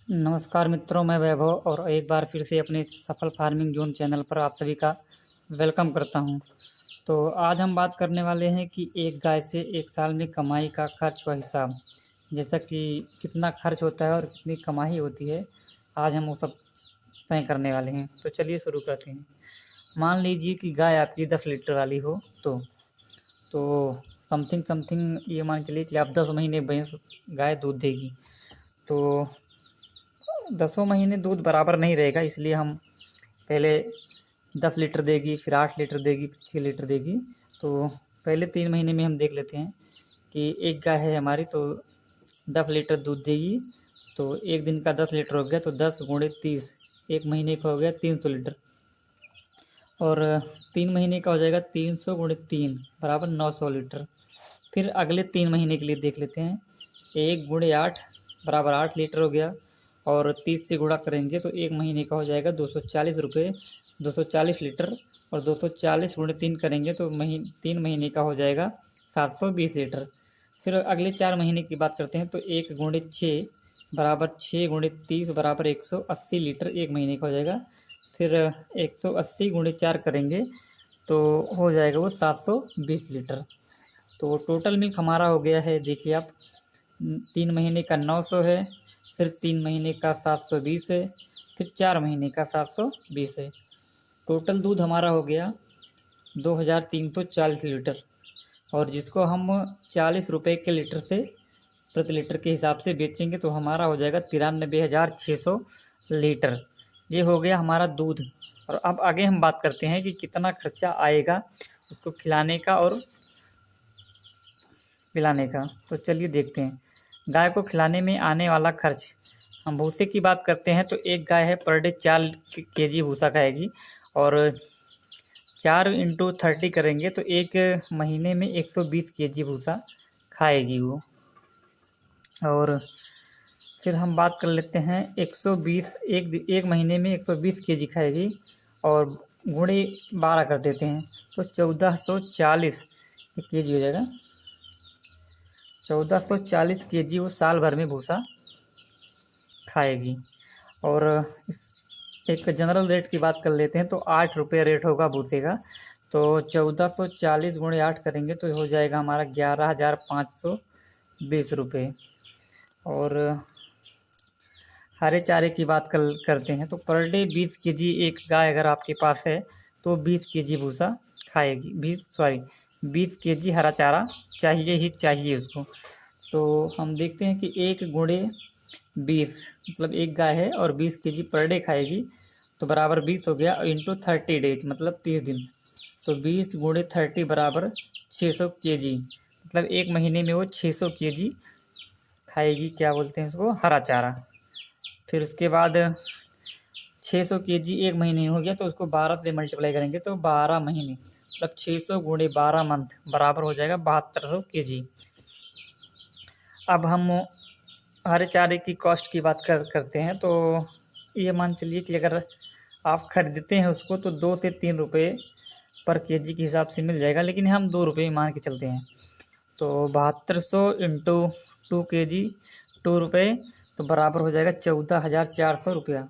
नमस्कार मित्रों, मैं वैभव और एक बार फिर से अपने सफल फार्मिंग जोन चैनल पर आप सभी का वेलकम करता हूं। तो आज हम बात करने वाले हैं कि एक गाय से एक साल में कमाई का खर्च व हिसाब, जैसा कि कितना खर्च होता है और कितनी कमाई होती है, आज हम वो सब तय करने वाले हैं। तो चलिए शुरू करते हैं। मान लीजिए कि गाय आपकी 10 लीटर वाली हो तो समथिंग समथिंग ये मान चलिए कि आप 10 महीने भैंस गाय दूध देगी। तो 10 महीने दूध बराबर नहीं रहेगा, इसलिए हम पहले 10 लीटर देगी, फिर 8 लीटर देगी, फिर 6 लीटर देगी। तो पहले 3 महीने में हम देख लेते हैं कि एक गाय है हमारी, तो 10 लीटर दूध देगी। तो एक दिन का 10 लीटर हो गया, तो 10 × 30, एक महीने का हो गया 300 लीटर। और 3 महीने का हो जाएगा 300 × 3 बराबर 900 लीटर। फिर अगले 3 महीने के लिए देख लेते हैं। 1 × 8 बराबर 8 लीटर हो गया, और 30 से गुणा करेंगे तो एक महीने का हो जाएगा 240 रुपये, 240 लीटर। और 240 × 3 करेंगे तो 3 महीने का हो जाएगा 720 लीटर। फिर अगले 4 महीने की बात करते हैं, तो 1 × 6 बराबर 6 × 30 बराबर 180 लीटर एक महीने का हो जाएगा। फिर 180 × 4 करेंगे तो हो जाएगा वो 720 लीटर। तो टोटल मिल्क हमारा हो गया है, देखिए आप, 3 महीने का 900 है, फिर 3 महीने का 720 है, फिर 4 महीने का 720 है। टोटल दूध हमारा हो गया 2340 लीटर। और जिसको हम 40 रुपये के लीटर से प्रति लीटर के हिसाब से बेचेंगे तो हमारा हो जाएगा 93,600 लीटर। ये हो गया हमारा दूध। और अब आगे हम बात करते हैं कि कितना खर्चा आएगा उसको खिलाने का और पिलाने का। तो चलिए देखते हैं। गाय को खिलाने में आने वाला खर्च, हम भूसे की बात करते हैं तो एक गाय है पर डे 4 kg भूसा खाएगी, और 4 × 30 करेंगे तो एक महीने में 120 kg भूसा खाएगी वो। और फिर हम बात कर लेते हैं 120, एक महीने में 120 kg खाएगी, और गुणे 12 कर देते हैं तो 1440 kg हो जाएगा। 1440 kg वो साल भर में भूसा खाएगी। और इस एक जनरल रेट की बात कर लेते हैं तो 8 रुपये रेट होगा भूसे का। तो 1440 × 8 करेंगे तो हो जाएगा हमारा 11,520 रुपये। और हरे चारे की बात करते हैं तो पर डे 20 kg एक गाय अगर आपके पास है तो 20 kg भूसा खाएगी। 20 kg हरा चारा चाहिए ही चाहिए उसको। तो हम देखते हैं कि 1 × 20 मतलब एक गाय है और 20 kg पर डे खाएगी, तो बराबर 20 हो गया, इंटू 30 डेज मतलब 30 दिन। तो 20 × 30 बराबर 600 kg, मतलब एक महीने में वो 600 kg खाएगी, क्या बोलते हैं इसको, हरा चारा। फिर उसके बाद 600 kg एक महीने में हो गया, तो उसको 12 से मल्टीप्लाई करेंगे तो 12 महीने मतलब 600 × 12 मंथ बराबर हो जाएगा 7200 kg। अब हम हरे चारे की कॉस्ट की बात करते हैं तो ये मान चलिए कि अगर आप खरीदते हैं उसको तो 2 से 3 रुपये पर kg के हिसाब से मिल जाएगा, लेकिन हम 2 रुपये मान के चलते हैं। तो 7200 इंटू 2 kg 2 रुपये, तो बराबर हो जाएगा 14,400 रुपया।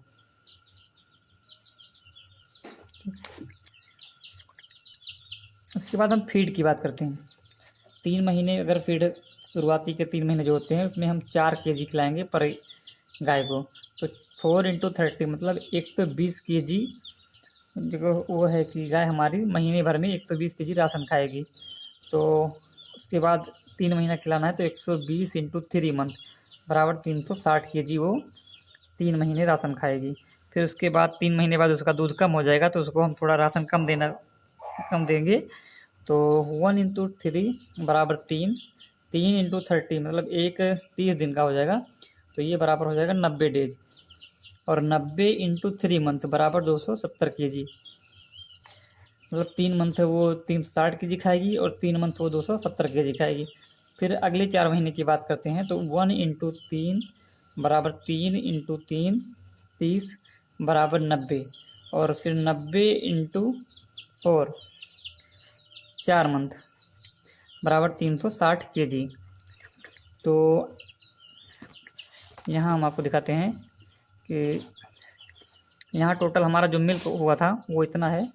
उसके बाद हम फीड की बात करते हैं। 3 महीने अगर फीड, शुरुआती के 3 महीने जो होते हैं उसमें हम 4 kg खिलाएंगे पर गाय को, तो 4 × 30 मतलब 120 kg जो वो है कि गाय हमारी महीने भर में 120 kg राशन खाएगी। तो उसके बाद 3 महीना खिलाना है तो 120 × 3 मंथ बराबर 360 kg वो 3 महीने राशन खाएगी। फिर उसके बाद 3 महीने बाद उसका दूध कम हो जाएगा तो उसको हम थोड़ा राशन कम देंगे। तो 1 × 3 बराबर 3, 3 × 30 मतलब एक 30 दिन का हो जाएगा, तो ये बराबर हो जाएगा 90 डेज। और 90 × 3 मंथ बराबर 270 kg, मतलब 3 मंथ वो 360 kg खाएगी और 3 मंथ वो 270 kg खाएगी। फिर अगले 4 महीने की बात करते हैं तो 1 × 3 बराबर 3 × 3 30 बराबर 90, और फिर 90 × 4 4 मंथ बराबर 360 kg। तो यहाँ हम आपको दिखाते हैं कि यहाँ टोटल हमारा जो मिल्क हुआ था वो इतना है,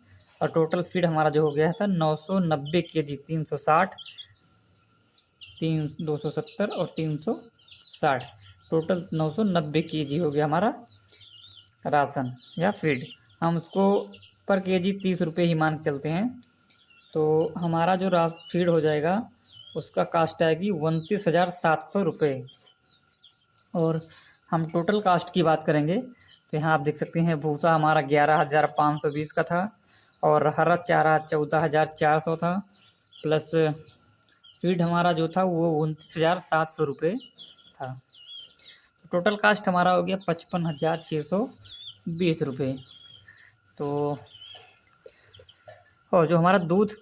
और टोटल फीड हमारा जो हो गया था 990 kg, 360, 270 और 360, टोटल 990 kg हो गया हमारा राशन या फीड। हम उसको पर केजी 30 रुपये ही मान के चलते हैं, तो हमारा जो फीड हो जाएगा उसका कास्ट आएगी 29,700 रुपये। और हम टोटल कास्ट की बात करेंगे तो यहाँ आप देख सकते हैं भूसा हमारा 11,520 का था, और हरा चारा 14,400 था, प्लस फीड हमारा जो था वो 29,700 रुपये था। टोटल कास्ट हमारा हो गया 55,620 रुपये। तो और जो हमारा दूध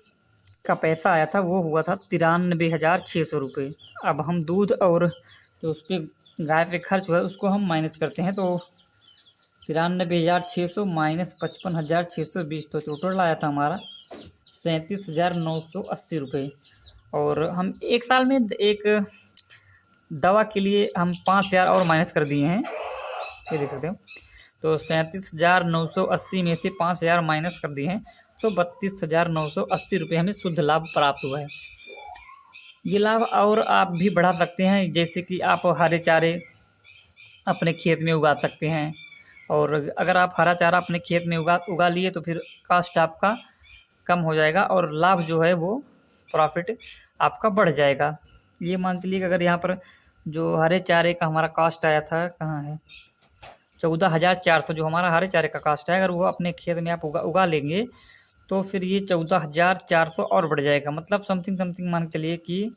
का पैसा आया था वो हुआ था 93,600 रुपये। अब हम दूध और जो उस पर गाय पे खर्च हुआ है उसको हम माइनस करते हैं, तो 93,600 माइनस 55,620, तो टोटल आया था हमारा 37,980 रुपये। और हम एक साल में एक दवा के लिए हम 5,000 और माइनस कर दिए हैं, ये देख सकते हो। तो 37,980 में से 5,000 माइनस कर दिए हैं, तो 32,980 रुपये हमें शुद्ध लाभ प्राप्त हुआ है। ये लाभ और आप भी बढ़ा सकते हैं, जैसे कि आप हरे चारे अपने खेत में उगा सकते हैं, और अगर आप हरा चारा अपने खेत में उगा लिए तो फिर कास्ट आपका कम हो जाएगा और लाभ जो है वो प्रॉफिट आपका बढ़ जाएगा। ये मान चलिए कि अगर यहाँ पर जो हरे चारे का हमारा कास्ट आया था, कहाँ है, 14,400 जो हमारा हरे चारे का कास्ट है, अगर वो अपने खेत में आप उगा लेंगे तो फिर ये 14,400 और बढ़ जाएगा। मतलब समथिंग मान के चलिए कि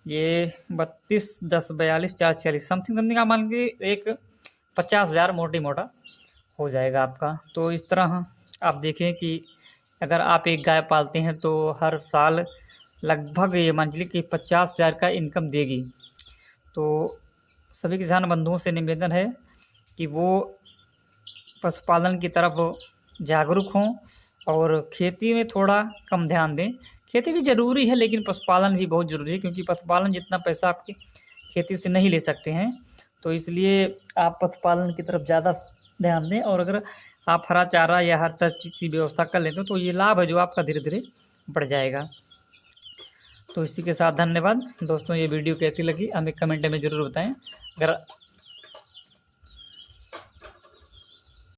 ये 32, 10, 42, 4, 46 समथिंग आप मान के एक 50,000 मोटा हो जाएगा आपका। तो इस तरह आप देखें कि अगर आप एक गाय पालते हैं तो हर साल लगभग ये मान लीजिए कि 50,000 का इनकम देगी। तो सभी किसान बंधुओं से निवेदन है कि वो पशुपालन की तरफ जागरूक हों और खेती में थोड़ा कम ध्यान दें। खेती भी ज़रूरी है लेकिन पशुपालन भी बहुत ज़रूरी है, क्योंकि पशुपालन जितना पैसा आपकी खेती से नहीं ले सकते हैं, तो इसलिए आप पशुपालन की तरफ ज़्यादा ध्यान दें। और अगर आप हरा चारा या हर तरह चीज़ की व्यवस्था कर लेते हो तो ये लाभ है जो आपका धीरे धीरे बढ़ जाएगा। तो इसी के साथ धन्यवाद दोस्तों। ये वीडियो कैसी लगी हमें कमेंट में ज़रूर बताएं। अगर